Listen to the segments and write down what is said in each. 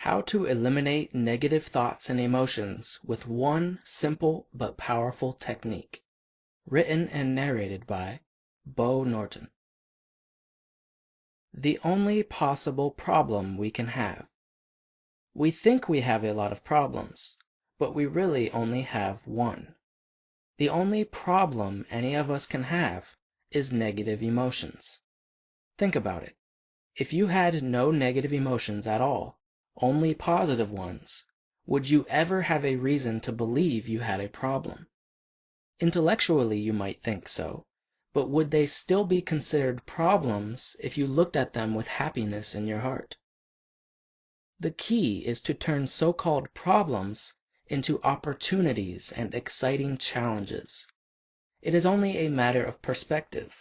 How to eliminate negative thoughts and emotions with one simple but powerful technique. Written and narrated by Bo Norton. The only possible problem we can have. We think we have a lot of problems, but we really only have one. The only problem any of us can have is negative emotions. Think about it. If you had no negative emotions at all, only positive ones, would you ever have a reason to believe you had a problem? Intellectually, you might think so, but would they still be considered problems if you looked at them with happiness in your heart? The key is to turn so-called problems into opportunities and exciting challenges. It is only a matter of perspective.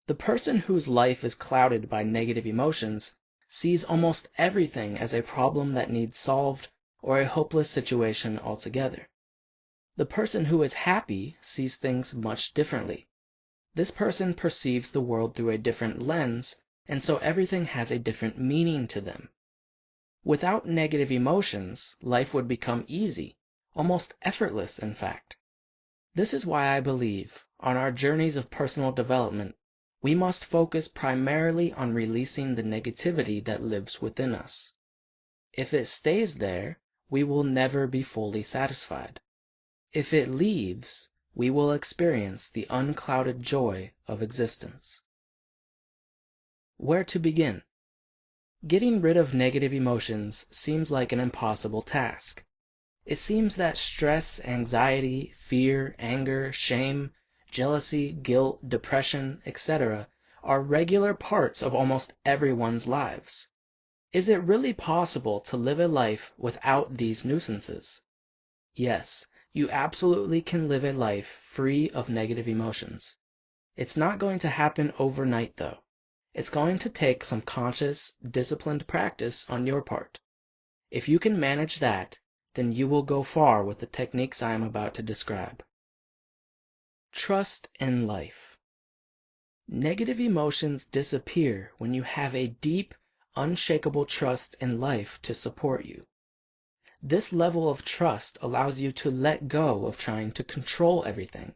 The person whose life is clouded by negative emotions sees almost everything as a problem that needs solved or a hopeless situation altogether. The person who is happy sees things much differently. This person perceives the world through a different lens, and so everything has a different meaning to them. Without negative emotions, life would become easy, almost effortless, in fact. This is why I believe, on our journeys of personal development, we must focus primarily on releasing the negativity that lives within us. If it stays there, we will never be fully satisfied. If it leaves, we will experience the unclouded joy of existence. Where to begin? Getting rid of negative emotions seems like an impossible task. It seems that stress, anxiety, fear, anger, shame, jealousy, guilt, depression, etc. are regular parts of almost everyone's lives. Is it really possible to live a life without these nuisances? Yes, you absolutely can live a life free of negative emotions. It's not going to happen overnight, though. It's going to take some conscious, disciplined practice on your part. If you can manage that, then you will go far with the techniques I am about to describe. Trust in life. Negative emotions disappear when you have a deep, unshakable trust in life to support you. This level of trust allows you to let go of trying to control everything.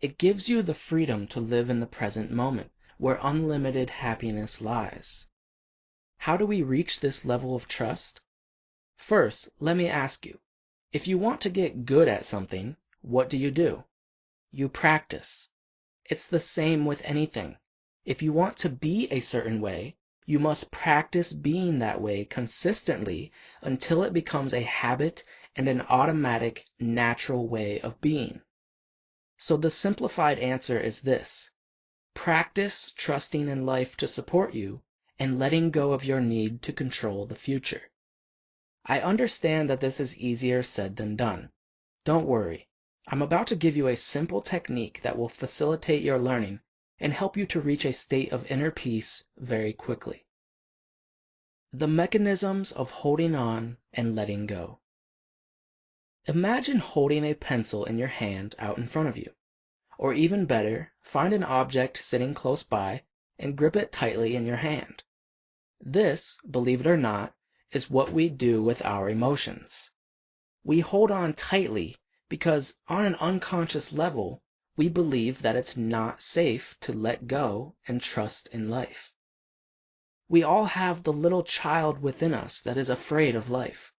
It gives you the freedom to live in the present moment, where unlimited happiness lies. How do we reach this level of trust? First, let me ask you, if you want to get good at something, what do? You practice. It's the same with anything. If you want to be a certain way, you must practice being that way consistently until it becomes a habit and an automatic, natural way of being. So the simplified answer is this: practice trusting in life to support you and letting go of your need to control the future. I understand that this is easier said than done. Don't worry. I'm about to give you a simple technique that will facilitate your learning and help you to reach a state of inner peace very quickly. The mechanisms of holding on and letting go. Imagine holding a pencil in your hand out in front of you. Or even better, find an object sitting close by and grip it tightly in your hand. This, believe it or not, is what we do with our emotions. We hold on tightly because, on an unconscious level, we believe that it's not safe to let go and trust in life. We all have the little child within us that is afraid of life.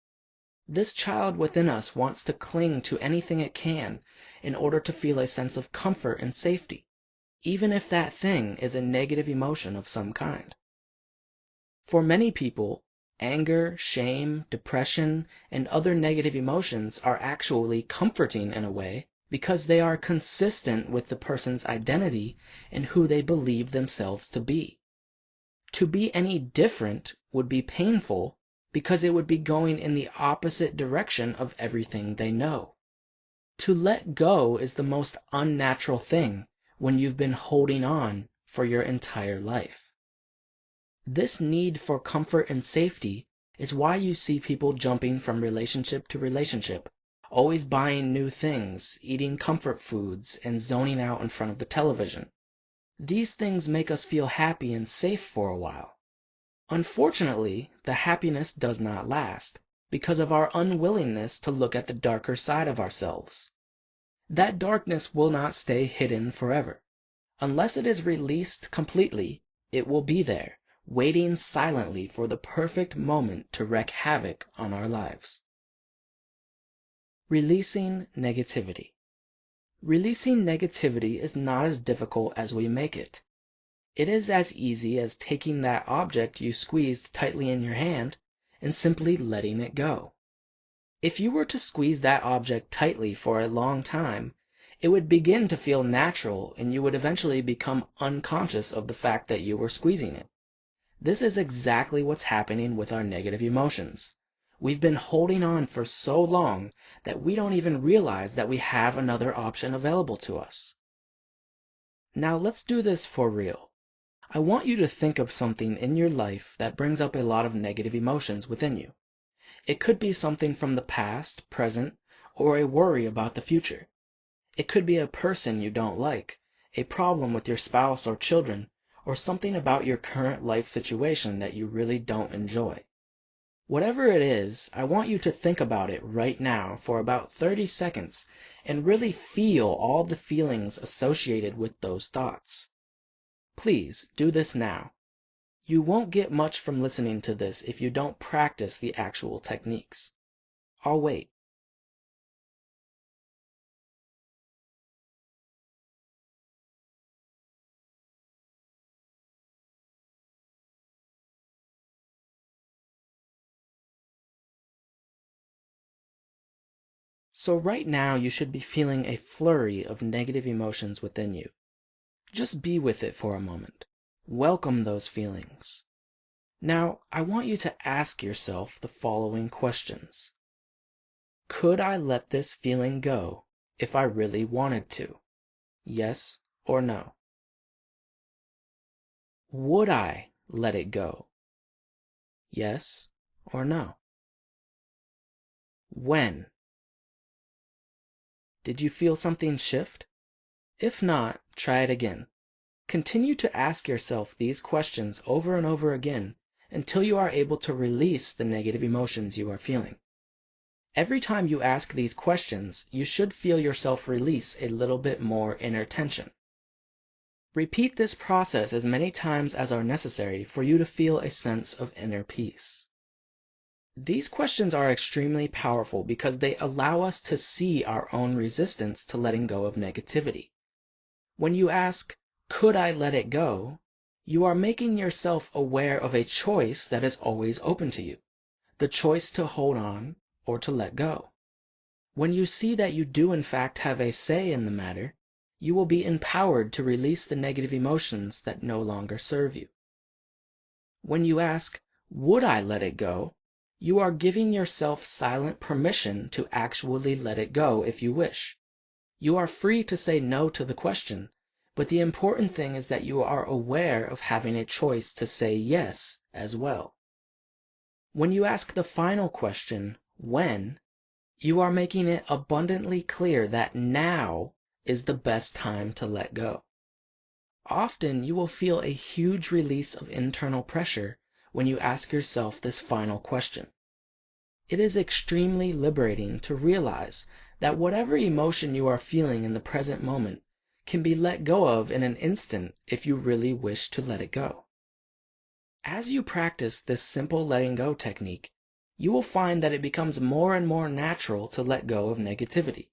This child within us wants to cling to anything it can in order to feel a sense of comfort and safety, even if that thing is a negative emotion of some kind. For many people, anger, shame, depression, and other negative emotions are actually comforting in a way because they are consistent with the person's identity and who they believe themselves to be. To be any different would be painful because it would be going in the opposite direction of everything they know. To let go is the most unnatural thing when you've been holding on for your entire life. This need for comfort and safety is why you see people jumping from relationship to relationship, always buying new things, eating comfort foods, and zoning out in front of the television. These things make us feel happy and safe for a while. Unfortunately, the happiness does not last because of our unwillingness to look at the darker side of ourselves. That darkness will not stay hidden forever. Unless it is released completely, it will be there, waiting silently for the perfect moment to wreak havoc on our lives. Releasing negativity. Releasing negativity is not as difficult as we make it. It is as easy as taking that object you squeezed tightly in your hand and simply letting it go. If you were to squeeze that object tightly for a long time, it would begin to feel natural and you would eventually become unconscious of the fact that you were squeezing it. This is exactly what's happening with our negative emotions. We've been holding on for so long that we don't even realize that we have another option available to us. Now let's do this for real. I want you to think of something in your life that brings up a lot of negative emotions within you. It could be something from the past, present, or a worry about the future. It could be a person you don't like, a problem with your spouse or children, or something about your current life situation that you really don't enjoy. Whatever it is, I want you to think about it right now for about 30 seconds and really feel all the feelings associated with those thoughts. Please do this now. You won't get much from listening to this if you don't practice the actual techniques. I'll wait. So right now you should be feeling a flurry of negative emotions within you. Just be with it for a moment. Welcome those feelings. Now, I want you to ask yourself the following questions. Could I let this feeling go if I really wanted to? Yes or no? Would I let it go? Yes or no? When? Did you feel something shift? If not, try it again. Continue to ask yourself these questions over and over again until you are able to release the negative emotions you are feeling. Every time you ask these questions, you should feel yourself release a little bit more inner tension. Repeat this process as many times as are necessary for you to feel a sense of inner peace. These questions are extremely powerful because they allow us to see our own resistance to letting go of negativity. When you ask, could I let it go? You are making yourself aware of a choice that is always open to you, the choice to hold on or to let go. When you see that you do in fact have a say in the matter, you will be empowered to release the negative emotions that no longer serve you. When you ask, would I let it go? You are giving yourself silent permission to actually let it go if you wish. You are free to say no to the question, but the important thing is that you are aware of having a choice to say yes as well. When you ask the final question, when, you are making it abundantly clear that now is the best time to let go. Often you will feel a huge release of internal pressure when you ask yourself this final question. It is extremely liberating to realize that whatever emotion you are feeling in the present moment can be let go of in an instant if you really wish to let it go. As you practice this simple letting go technique, you will find that it becomes more and more natural to let go of negativity.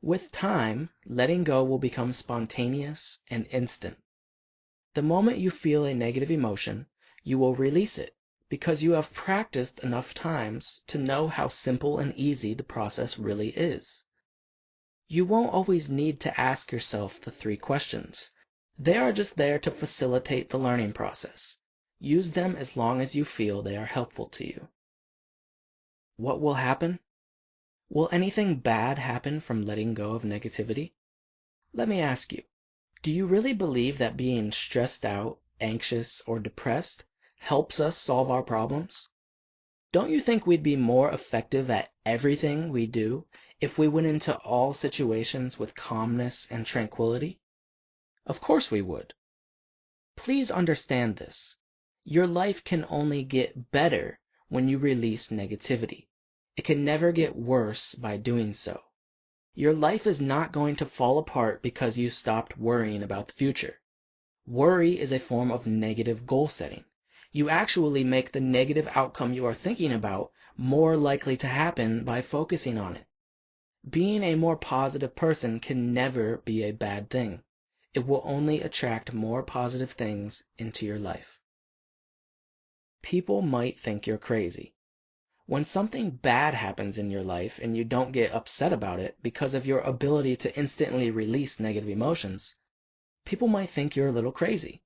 With time, letting go will become spontaneous and instant. The moment you feel a negative emotion, you will release it because you have practiced enough times to know how simple and easy the process really is. You won't always need to ask yourself the 3 questions. They are just there to facilitate the learning process. Use them as long as you feel they are helpful to you. What will happen? Will anything bad happen from letting go of negativity? Let me ask you, do you really believe that being stressed out, anxious, or depressed helps us solve our problems? Don't you think we'd be more effective at everything we do if we went into all situations with calmness and tranquility? Of course we would. Please understand this. Your life can only get better when you release negativity. It can never get worse by doing so. Your life is not going to fall apart because you stopped worrying about the future. Worry is a form of negative goal setting. You actually make the negative outcome you are thinking about more likely to happen by focusing on it. Being a more positive person can never be a bad thing. It will only attract more positive things into your life. People might think you're crazy. When something bad happens in your life and you don't get upset about it because of your ability to instantly release negative emotions, people might think you're a little crazy.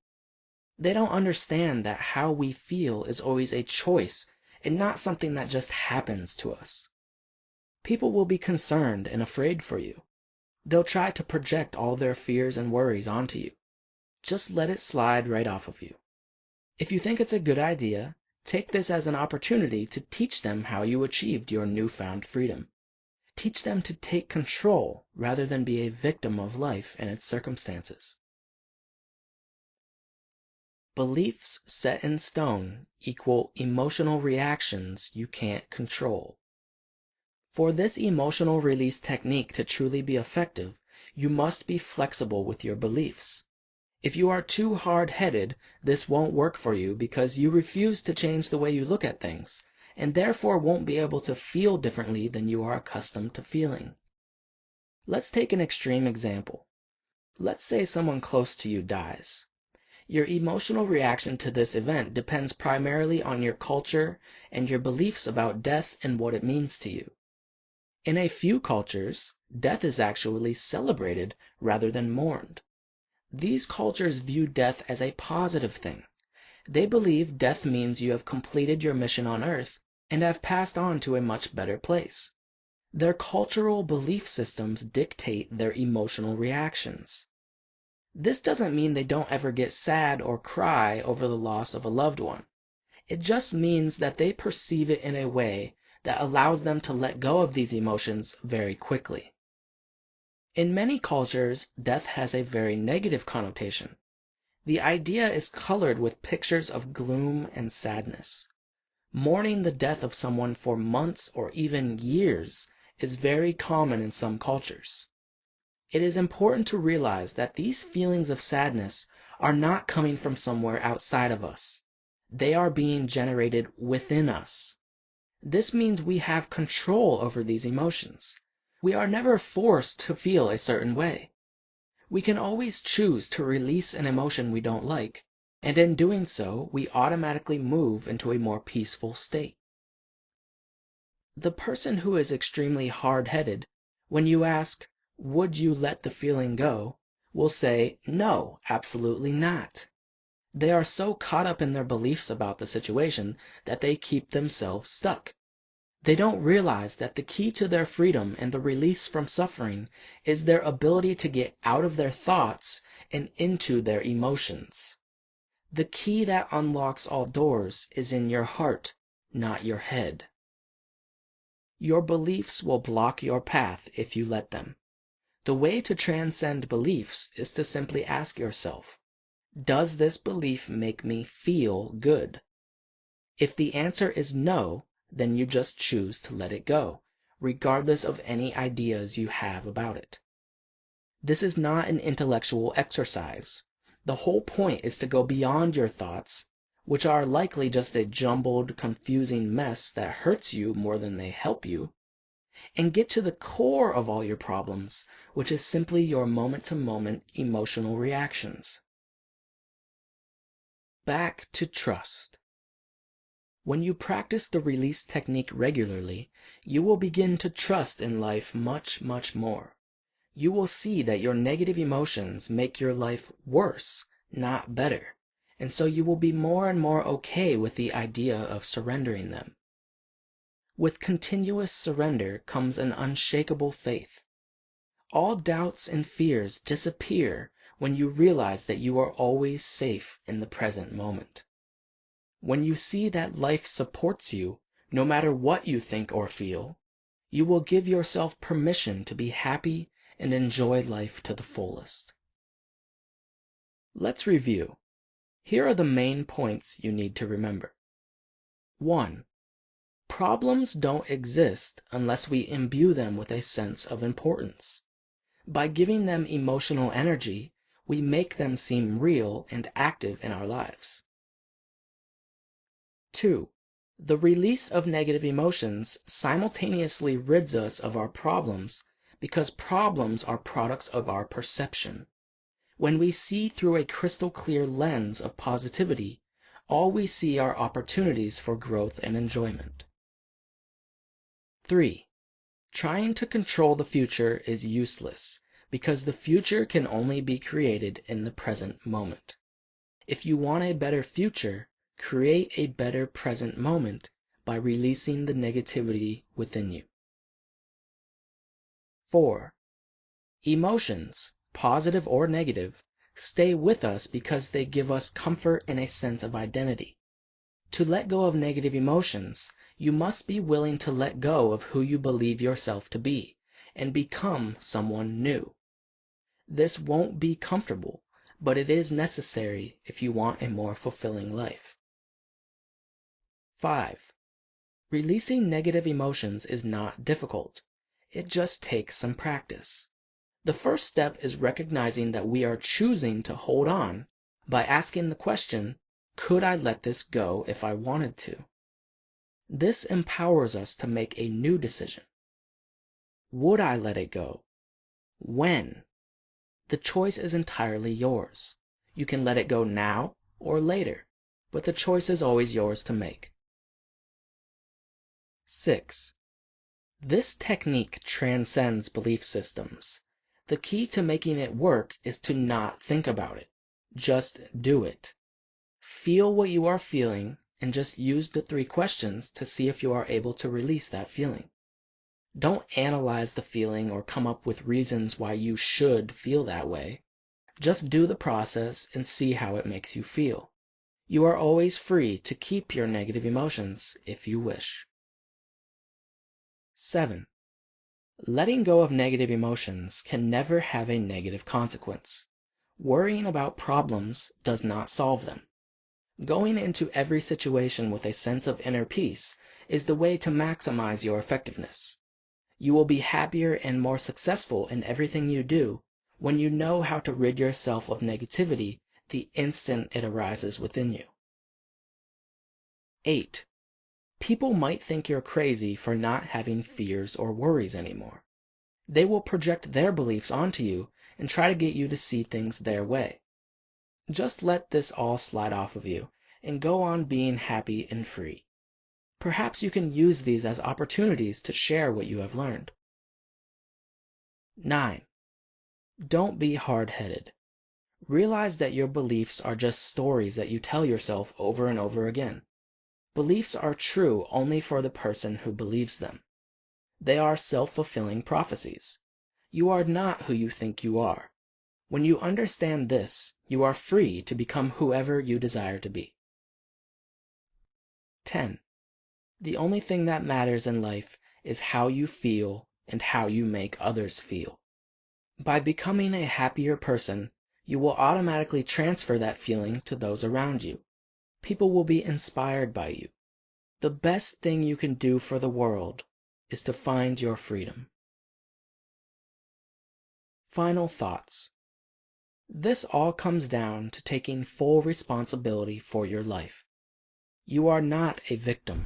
They don't understand that how we feel is always a choice and not something that just happens to us. People will be concerned and afraid for you. They'll try to project all their fears and worries onto you. Just let it slide right off of you. If you think it's a good idea, take this as an opportunity to teach them how you achieved your newfound freedom. Teach them to take control rather than be a victim of life and its circumstances. Beliefs set in stone equal emotional reactions you can't control. For this emotional release technique to truly be effective, you must be flexible with your beliefs. If you are too hard-headed, this won't work for you because you refuse to change the way you look at things, and therefore won't be able to feel differently than you are accustomed to feeling. Let's take an extreme example. Let's say someone close to you dies. Your emotional reaction to this event depends primarily on your culture and your beliefs about death and what it means to you. In a few cultures, death is actually celebrated rather than mourned. These cultures view death as a positive thing. They believe death means you have completed your mission on Earth and have passed on to a much better place. Their cultural belief systems dictate their emotional reactions. This doesn't mean they don't ever get sad or cry over the loss of a loved one. It just means that they perceive it in a way that allows them to let go of these emotions very quickly. In many cultures, death has a very negative connotation. The idea is colored with pictures of gloom and sadness. Mourning the death of someone for months or even years is very common in some cultures. It is important to realize that these feelings of sadness are not coming from somewhere outside of us. They are being generated within us. This means we have control over these emotions. We are never forced to feel a certain way. We can always choose to release an emotion we don't like, and in doing so, we automatically move into a more peaceful state. The person who is extremely hard-headed, when you ask, "Would you let the feeling go?" will say, "No, absolutely not." They are so caught up in their beliefs about the situation that they keep themselves stuck. They don't realize that the key to their freedom and the release from suffering is their ability to get out of their thoughts and into their emotions. The key that unlocks all doors is in your heart, not your head. Your beliefs will block your path if you let them. The way to transcend beliefs is to simply ask yourself, does this belief make me feel good? If the answer is no, then you just choose to let it go, regardless of any ideas you have about it. This is not an intellectual exercise. The whole point is to go beyond your thoughts, which are likely just a jumbled, confusing mess that hurts you more than they help you, and get to the core of all your problems, which is simply your moment-to-moment emotional reactions. Back to trust. When you practice the release technique regularly, you will begin to trust in life much, much more. You will see that your negative emotions make your life worse, not better, and so you will be more and more okay with the idea of surrendering them. With continuous surrender comes an unshakable faith. All doubts and fears disappear when you realize that you are always safe in the present moment. When you see that life supports you, no matter what you think or feel, you will give yourself permission to be happy and enjoy life to the fullest. Let's review. Here are the main points you need to remember. 1. Problems don't exist unless we imbue them with a sense of importance. By giving them emotional energy, we make them seem real and active in our lives. 2. The release of negative emotions simultaneously rids us of our problems because problems are products of our perception. When we see through a crystal clear lens of positivity, all we see are opportunities for growth and enjoyment. 3. Trying to control the future is useless because the future can only be created in the present moment. If you want a better future, create a better present moment by releasing the negativity within you. 4. Emotions, positive or negative, stay with us because they give us comfort and a sense of identity. To let go of negative emotions, you must be willing to let go of who you believe yourself to be and become someone new. This won't be comfortable, but it is necessary if you want a more fulfilling life. 5. Releasing negative emotions is not difficult. It just takes some practice. The first step is recognizing that we are choosing to hold on by asking the question, could I let this go if I wanted to? This empowers us to make a new decision. Would I let it go? When? The choice is entirely yours. You can let it go now or later, but the choice is always yours to make. 6. This technique transcends belief systems. The key to making it work is to not think about it. Just do it. Feel what you are feeling and just use the 3 questions to see if you are able to release that feeling. Don't analyze the feeling or come up with reasons why you should feel that way. Just do the process and see how it makes you feel. You are always free to keep your negative emotions if you wish. 7. Letting go of negative emotions can never have a negative consequence. Worrying about problems does not solve them. Going into every situation with a sense of inner peace is the way to maximize your effectiveness. You will be happier and more successful in everything you do when you know how to rid yourself of negativity the instant it arises within you. 8. People might think you're crazy for not having fears or worries anymore. They will project their beliefs onto you and try to get you to see things their way. Just let this all slide off of you and go on being happy and free. Perhaps you can use these as opportunities to share what you have learned. 9. Don't be hard-headed. Realize that your beliefs are just stories that you tell yourself over and over again. Beliefs are true only for the person who believes them. They are self-fulfilling prophecies. You are not who you think you are. When you understand this, you are free to become whoever you desire to be. 10. The only thing that matters in life is how you feel and how you make others feel. By becoming a happier person, you will automatically transfer that feeling to those around you. People will be inspired by you. The best thing you can do for the world is to find your freedom. Final thoughts. This all comes down to taking full responsibility for your life. You are not a victim.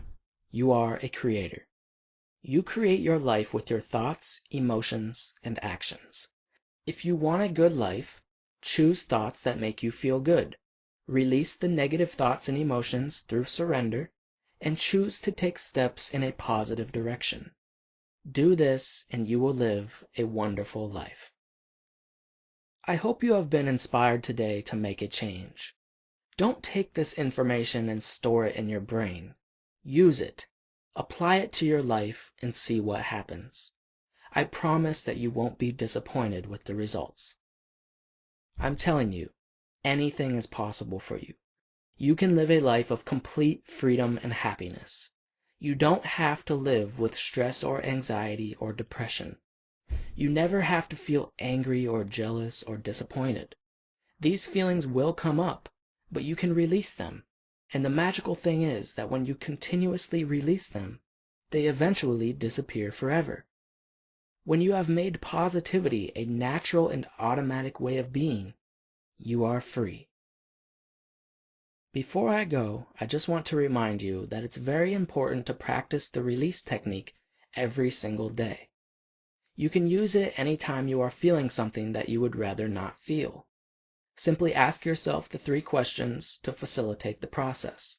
You are a creator. You create your life with your thoughts, emotions, and actions. If you want a good life, choose thoughts that make you feel good. Release the negative thoughts and emotions through surrender, and choose to take steps in a positive direction. Do this and you will live a wonderful life. I hope you have been inspired today to make a change. Don't take this information and store it in your brain. Use it. Apply it to your life and see what happens. I promise that you won't be disappointed with the results. I'm telling you, anything is possible for you. You can live a life of complete freedom and happiness. You don't have to live with stress or anxiety or depression. You never have to feel angry or jealous or disappointed. These feelings will come up, but you can release them. And the magical thing is that when you continuously release them, they eventually disappear forever. When you have made positivity a natural and automatic way of being, you are free. Before I go, I just want to remind you that it's very important to practice the release technique every single day. You can use it anytime you are feeling something that you would rather not feel. Simply ask yourself the 3 questions to facilitate the process.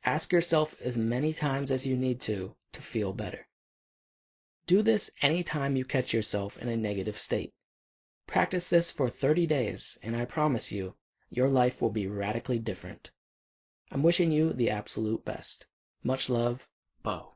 Ask yourself as many times as you need to feel better. Do this anytime you catch yourself in a negative state. Practice this for 30 days, and I promise you, your life will be radically different. I'm wishing you the absolute best. Much love, Bo.